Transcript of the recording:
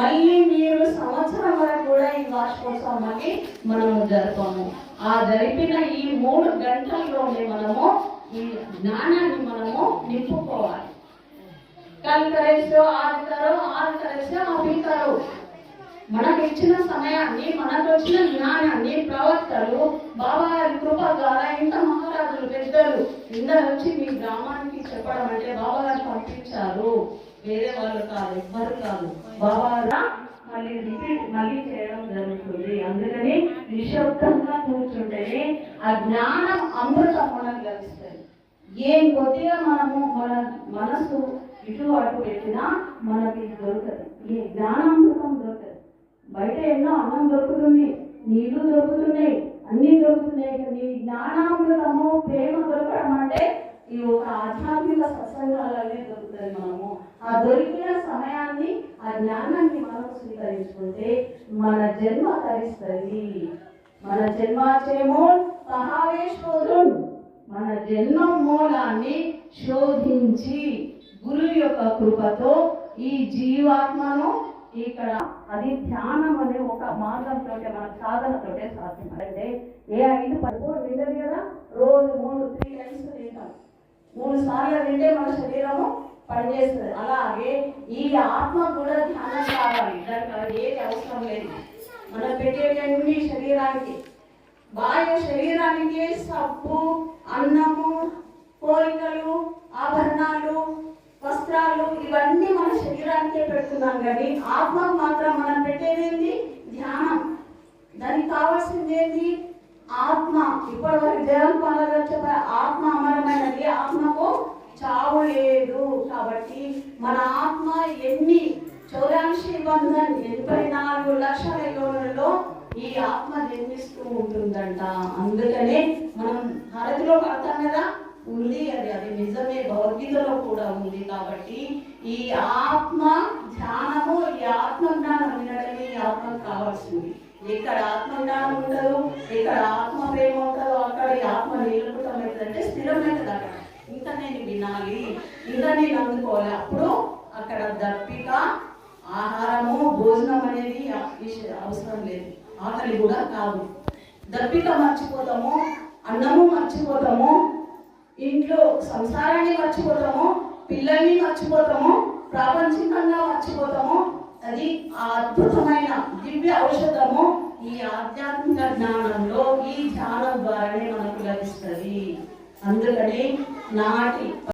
మళ్ళీ మీరు సంవత్సరం వరకు కూడా ఈ వార్షికోత్సవం మళ్ళీ మనము జరపము. ఆ జరిపిన ఈ 3 గంటల్లోనే మనము ఈ జ్ఞానాన్ని మనము నింపుకోవాలి. कल करेसो आज करेसो अभी करो మనకు ఇచ్చిన సమయాన్ని మనకు వచ్చిన జ్ఞానాన్ని ప్రవక్తలు బాబా గారి కృప ద్వారా ఇంత మహారాజులు పెద్దలు ఇందరు వచ్చి మీ గ్రామానికి చెప్పడం అంటే బాబా గారు పంపించారు, వేరే వాళ్ళు కాదు, ఎవ్వరు కాదు. బాబా మళ్ళీ చేయడం జరుగుతుంది. అందుకని నిశ్శబ్దంగా కూర్చుంటేనే ఆ జ్ఞానం అమృతం మనకు లభిస్తుంది. ఏం కొద్దిగా మనము మన మనసు ఇటు అటు పెట్టినా మనకి దొరకదు, ఈ జ్ఞానామృతం దొరకదు. బయట ఎన్నో అన్నం దొరుకుతుంది, నీళ్లు దొరుకుతున్నాయి, అన్ని దొరుకుతున్నాయి. నీ జ్ఞానామృతము ప్రేమ దొరకడం అంటే ఈ ఒక ఆధ్యాత్మిక సత్సంగాలనే దొరుకుతుంది. మనము ఆ దొరికిన సమయాన్ని ఆ జ్ఞానాన్ని మనం స్వీకరించుకుంటే మన జన్మ తరిస్తుంది. మన జన్మాచేమో సహావే శోధుడు, మన జన్మ మూలాన్ని శోధించి గురువు యొక్క కృపతో ఈ జీవాత్మను ఇక్కడ అది ధ్యానం అనే ఒక మార్గంతో మన సాధనతోటే సాధ్యం. అంటే ఏ 5 నిండదు కదా, రోజు 3 టైమ్స్ తింటాం, 3 సార్లు తింటే మన శరీరము పనిచేస్తుంది. అలాగే ఈ ఆత్మ కూడా ధ్యానం కావాలి. దానికి ఏది అవసరం లేదు. మనం పెట్టేటన్ని శరీరానికి, బాహ్య శరీరానికి సబ్బు, అన్నము, కోరికలు, ఆభరణాలు, వస్త్రాలు ఇవన్నీ మన శరీరానికే పెడుతున్నాం. కానీ ఆత్మకు మాత్రం మనం పెట్టేది ధ్యానం. దానికి కావాల్సింది ఏంటి? ఆత్మ. ఇప్పటివరకు జగన్పాల చెప్పే ఆత్మ అమరమైనది, ఆత్మకు చావు లేదు. కాబట్టి మన ఆత్మ ఎన్ని 84 లక్షల యోనులలో ఈ ఆత్మ జన్మిస్తూ ఉంటుందంట. అందుకనే మనం భారతిలో పడతాం కదా, ఉంది అది నిజమే, భగవద్గీతలో కూడా ఉంది. కాబట్టి ఈ ఆత్మ ధ్యానము, ఈ ఆత్మ జ్ఞానం వినడమే ఈ ఆత్మకు కావాల్సింది. ఎక్కడ ఆత్మ జ్ఞానం ఉండదు, ఎక్కడ ఆత్మ ప్రేమ ఉంటుందో అక్కడ ఈ ఆత్మ నిలబడమైందంటే స్థిరమైనది. అక్కడ ఇంకా నేను వినాలి, ఇంకా నేను అందుకోవాలి. అప్పుడు అక్కడ దప్పిక, ఆహారము, భోజనం అనేది అవసరం లేదు, ఆకలి కూడా కాదు. దప్పిక మర్చిపోతాము, అన్నము మర్చిపోతాము, ఇంట్లో సంసారాన్ని మర్చిపోతాము, పిల్లల్ని మర్చిపోతాము, ప్రాపంచికంగా మర్చిపోతాము. అది అద్భుతమైన దివ్య ఔషధము ఈ ఆధ్యాత్మిక జ్ఞానంలో ఈ ధ్యానం ద్వారానే మనకు లభిస్తుంది. అందుకని నాటి